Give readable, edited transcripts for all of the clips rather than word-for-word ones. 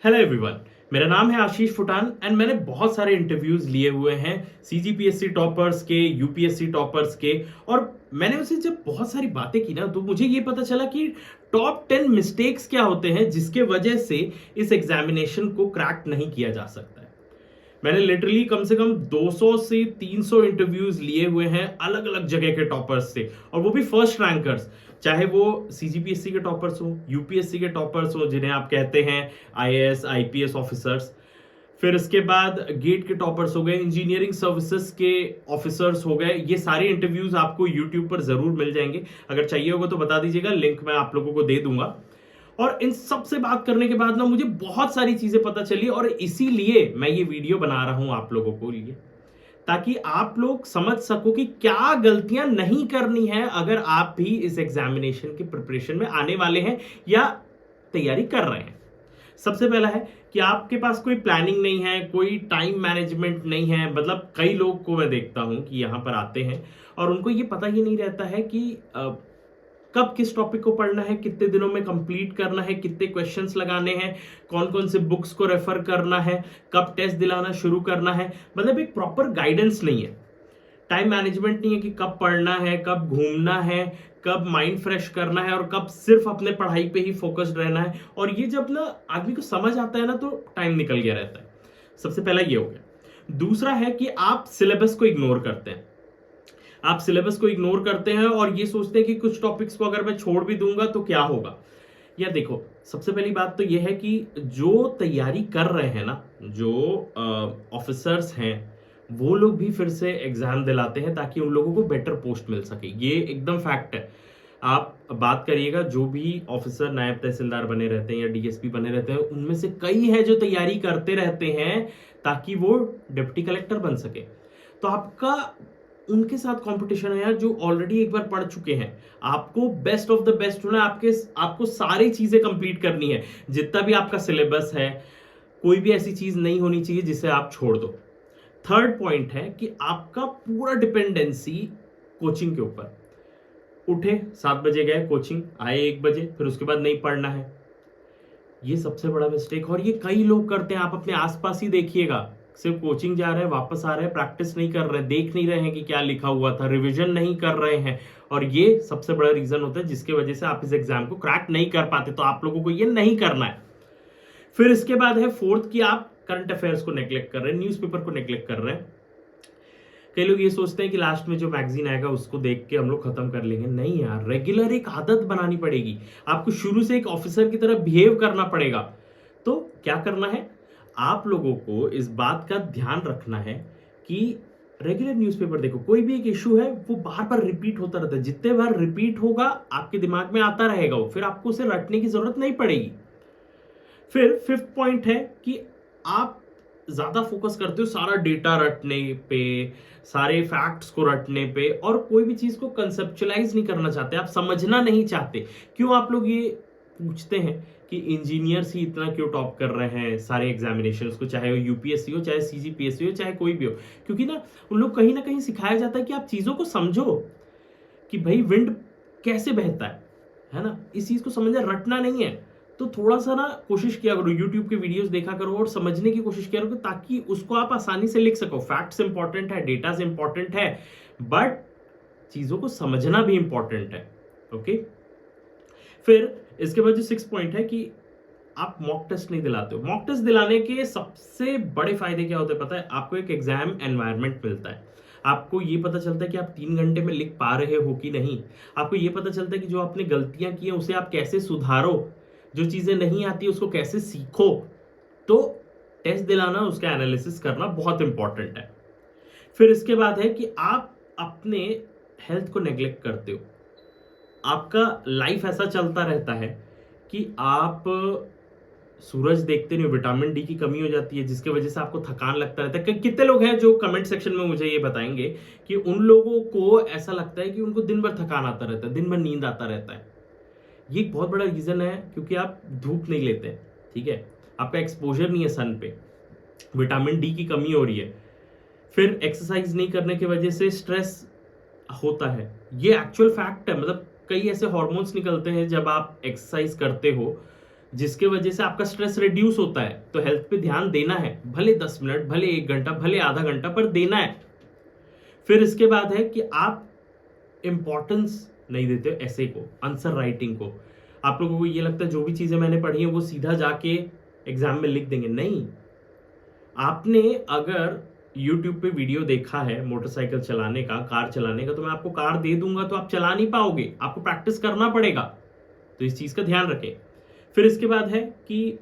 Hello everyone. मेरा नाम है आशीष फुटान एंड मैंने बहुत सारे इंटरव्यूज लिए हुए हैं सीजीपीएससी टॉपर्स के, यूपीएससी टॉपर्स के। और मैंने उनसे जब बहुत सारी बातें की ना, तो मुझे ये पता चला कि टॉप 10 मिस्टेक्स क्या होते हैं जिसके वजह से इस एग्जामिनेशन को क्रैक नहीं किया जा सकता है। मैंने लिटरली कम से कम 200 से 300 इंटरव्यूज लिए हुए हैं अलग अलग जगह के टॉपर्स से, और वो भी फर्स्ट रैंकर्स। चाहे वो सीजीपीएससी के टॉपर्स हो, यूपीएससी के टॉपर्स हो जिन्हें आप कहते हैं आईएएस आईपीएस ऑफिसर्स, फिर इसके बाद गेट के टॉपर्स हो गए, इंजीनियरिंग सर्विसेज के ऑफिसर्स हो गए। ये सारे इंटरव्यूज आपको यूट्यूब पर जरूर मिल जाएंगे। अगर चाहिए होगा तो बता दीजिएगा, लिंक मैं आप लोगों को दे दूंगा। और इन सब से बात करने के बाद ना मुझे बहुत सारी चीजें पता चली, और इसीलिए मैं ये वीडियो बना रहा हूं आप लोगों को लिए, ताकि आप लोग समझ सको कि क्या गलतियां नहीं करनी है अगर आप भी इस एग्जामिनेशन की प्रिपरेशन में आने वाले हैं या तैयारी कर रहे हैं। सबसे पहला है कि आपके पास कोई प्लानिंग नहीं है, कोई टाइम मैनेजमेंट नहीं है। मतलब कई लोग को मैं देखता हूं कि यहां पर आते हैं और उनको ये पता ही नहीं रहता है कि कब किस टॉपिक को पढ़ना है, कितने दिनों में कंप्लीट करना है, कितने क्वेश्चंस लगाने हैं, कौन कौन से बुक्स को रेफर करना है, कब टेस्ट दिलाना शुरू करना है। मतलब एक प्रॉपर गाइडेंस नहीं है, टाइम मैनेजमेंट नहीं है कि कब पढ़ना है, कब घूमना है, कब माइंड फ्रेश करना है और कब सिर्फ अपने पढ़ाई पे ही फोकस्ड रहना है। और ये जब ना आदमी को समझ आता है ना, तो टाइम निकल गया रहता है। सबसे पहला ये हो गया। दूसरा है कि आप सिलेबस को इग्नोर करते हैं। आप सिलेबस को इग्नोर करते हैं और ये सोचते हैं कि कुछ टॉपिक्स को अगर मैं छोड़ भी दूंगा तो क्या होगा। या देखो, सबसे पहली बात तो ये है कि जो तैयारी कर रहे हैं ना, जो ऑफिसर्स हैं, वो लोग भी फिर से एग्जाम दिलाते हैं ताकि उन लोगों को बेटर पोस्ट मिल सके। ये एकदम फैक्ट है। आप बात करिएगा, जो भी ऑफिसर नायब तहसीलदार बने रहते हैं या डीएसपी बने रहते हैं, उनमें से कई हैं जो तैयारी करते रहते हैं ताकि वो डिप्टी कलेक्टर बन सके। तो आपका उनके साथ कंपटीशन है यार, जो ऑलरेडी एक बार पढ़ चुके हैं। आपको बेस्ट ऑफ द बेस्ट होना, आपको सारी चीजें कंप्लीट करनी है, जितना भी आपका सिलेबस है। कोई भी ऐसी चीज नहीं होनी चाहिए जिसे आप छोड़ दो। थर्ड पॉइंट है कि आपका पूरा डिपेंडेंसी कोचिंग के ऊपर। उठे 7 बजे गए कोचिंग, आए 1 बजे, फिर उसके बाद नहीं पढ़ना है। ये सबसे बड़ा मिस्टेक, और ये कई लोग करते हैं। आप अपने आसपास ही देखिएगा, सिर्फ कोचिंग जा रहे हैं, वापस आ रहे हैं, प्रैक्टिस नहीं कर रहे हैं, देख नहीं रहे हैं कि क्या लिखा हुआ था, रिवीजन नहीं कर रहे हैं। और ये सबसे बड़ा रीजन होता है जिसके वजह से आप इस एग्जाम को क्रैक नहीं कर पाते। तो आप लोगों को ये नहीं करना है। फिर इसके बाद है फोर्थ, कि आप करंट अफेयर्स को नेग्लेक्ट कर रहे हैं, न्यूज़पेपर को नेग्लेक्ट कर रहे हैं। कई लोग ये सोचते हैं कि लास्ट में जो मैगजीन आएगा उसको देख के हम लोग खत्म कर लेंगे। नहीं यार, रेगुलर एक आदत बनानी पड़ेगी। आपको शुरू से एक ऑफिसर की तरह बिहेव करना पड़ेगा। तो क्या करना है, आप लोगों को इस बात का ध्यान रखना है कि रेगुलर न्यूज़पेपर देखो। कोई भी एक इशू है वो बार बार रिपीट होता रहता है। जितने बार रिपीट होगा आपके दिमाग में आता रहेगा वो, फिर आपको उसे रटने की जरूरत नहीं पड़ेगी। फिर फिफ्थ पॉइंट है कि आप ज्यादा फोकस करते हो सारा डेटा रटने पे, सारे फैक्ट्स को रटने पे, और कोई भी चीज को कंसेप्चुलाइज नहीं करना चाहते, आप समझना नहीं चाहते। क्यों आप लोग ये पूछते हैं कि इंजीनियर्स ही इतना क्यों टॉप कर रहे हैं सारे एग्जामिनेशंस को, चाहे वो यूपीएससी हो, चाहे सीजीपीएससी हो, चाहे कोई भी हो? क्योंकि ना कहीं सिखाया जाता है कि आप चीजों को समझो, कि भाई विंड कैसे बहता है ना, इस चीज को समझना, रटना नहीं है। तो थोड़ा सा ना कोशिश किया करो, यूट्यूब के वीडियोस देखा करो और समझने की कोशिश किया करो, ताकि उसको आप आसानी से लिख सको। फैक्ट्स इंपॉर्टेंट है, डेटा इंपॉर्टेंट है, बट चीजों को समझना भी इंपॉर्टेंट है। ओके। फिर इसके बाद जो 6 पॉइंट है कि आप मॉक टेस्ट नहीं दिलाते हो। मॉक टेस्ट दिलाने के सबसे बड़े फायदे क्या होते हैं पता है? आपको एक एग्जाम एनवायरनमेंट मिलता है। आपको ये पता चलता है कि आप 3 घंटे में लिख पा रहे हो कि नहीं। आपको ये पता चलता है कि जो आपने गलतियां की हैं उसे आप कैसे सुधारो, जो चीजें नहीं आती उसको कैसे सीखो। तो टेस्ट दिलाना, उसका एनालिसिस करना बहुत इंपॉर्टेंट है। फिर इसके बाद है कि आप अपने हेल्थ को नेग्लेक्ट करते हो। आपका लाइफ ऐसा चलता रहता है कि आप सूरज देखते नहीं, विटामिन डी की कमी हो जाती है जिसकी वजह से आपको थकान लगता रहता है। कितने लोग हैं जो कमेंट सेक्शन में मुझे ये बताएंगे कि उन लोगों को ऐसा लगता है कि उनको दिन भर थकान आता रहता है, दिन भर नींद आता रहता है? ये एक बहुत बड़ा रीजन है क्योंकि आप धूप नहीं लेते, ठीक है, आपका एक्सपोजर नहीं है सन पे, विटामिन डी की कमी हो रही है। फिर एक्सरसाइज नहीं करने की वजह से स्ट्रेस होता है, ये एक्चुअल फैक्ट है। मतलब कई ऐसे हार्मोन्स निकलते हैं जब आप एक्सरसाइज करते हो जिसके वजह से आपका स्ट्रेस रिड्यूस होता है। तो हेल्थ पे ध्यान देना है, भले 10 मिनट, भले 1 घंटा, भले आधा घंटा, पर देना है। फिर इसके बाद है कि आप इंपॉर्टेंस नहीं देते ऐसे को, आंसर राइटिंग को। आप लोगों को ये लगता है जो भी चीजें मैंने पढ़ी है वो सीधा जाके एग्जाम में लिख देंगे, नहीं। आपने अगर YouTube पे वीडियो देखा है मोटरसाइकिल चलाने का, कार चलाने का, तो मैं आपको कार दे दूंगा तो आप चला नहीं पाओगे, आपको प्रैक्टिस करना पड़ेगा। तो इस चीज का ध्यान रखें। फिर इसके बाद है कि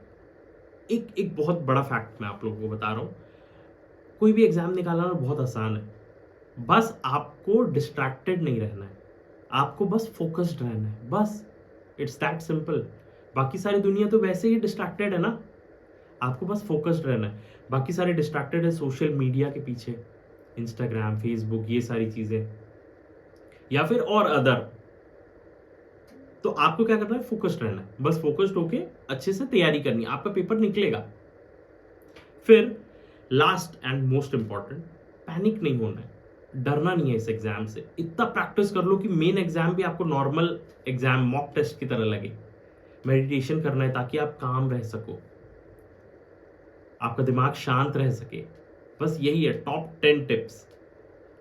एक एक बहुत बड़ा फैक्ट मैं आप लोगों को बता रहा हूं, कोई भी एग्जाम निकालना बहुत आसान है। बस आपको डिस्ट्रैक्टेड नहीं रहना है, आपको बस फोकस्ड रहना है, बस। It's that simple. बाकी सारी दुनिया तो वैसे ही डिस्ट्रैक्टेड है ना, आपको बस फोकस्ड रहना है। बाकी सारे डिस्ट्रैक्टेड है सोशल मीडिया के पीछे, इंस्टाग्राम, फेसबुक, ये सारी चीजें, या फिर और अदर। तो आपको क्या करना है, फोकस्ड रहना है, बस फोकस्ड होके अच्छे से तैयारी करनी है, आपका पेपर निकलेगा। फिर last and most important, panic नहीं होना है, डरना नहीं है इस एग्जाम से। इतना प्रैक्टिस कर लो कि मेन एग्जाम भी आपको नॉर्मल एग्जाम, मॉक टेस्ट की तरह लगे। मेडिटेशन करना है ताकि आप काम रह सको, आपका दिमाग शांत रह सके। बस यही है टॉप 10 टिप्स।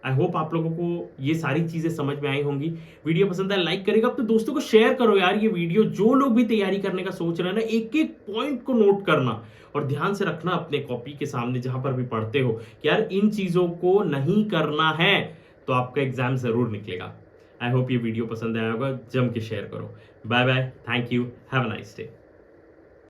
आई होप आप लोगों को ये सारी चीजें समझ में आई होंगी। वीडियो पसंद है लाइक करेगा, अपने दोस्तों को शेयर करो यार ये वीडियो। जो लोग भी तैयारी करने का सोच रहे हैं ना, एक एक पॉइंट को नोट करना और ध्यान से रखना अपने कॉपी के सामने जहां पर भी पढ़ते हो कि यार इन चीजों को नहीं करना है तो आपका एग्जाम जरूर निकलेगा। आई होप ये वीडियो पसंद आया होगा, जम के शेयर करो। Bye bye, thank you, have a nice day.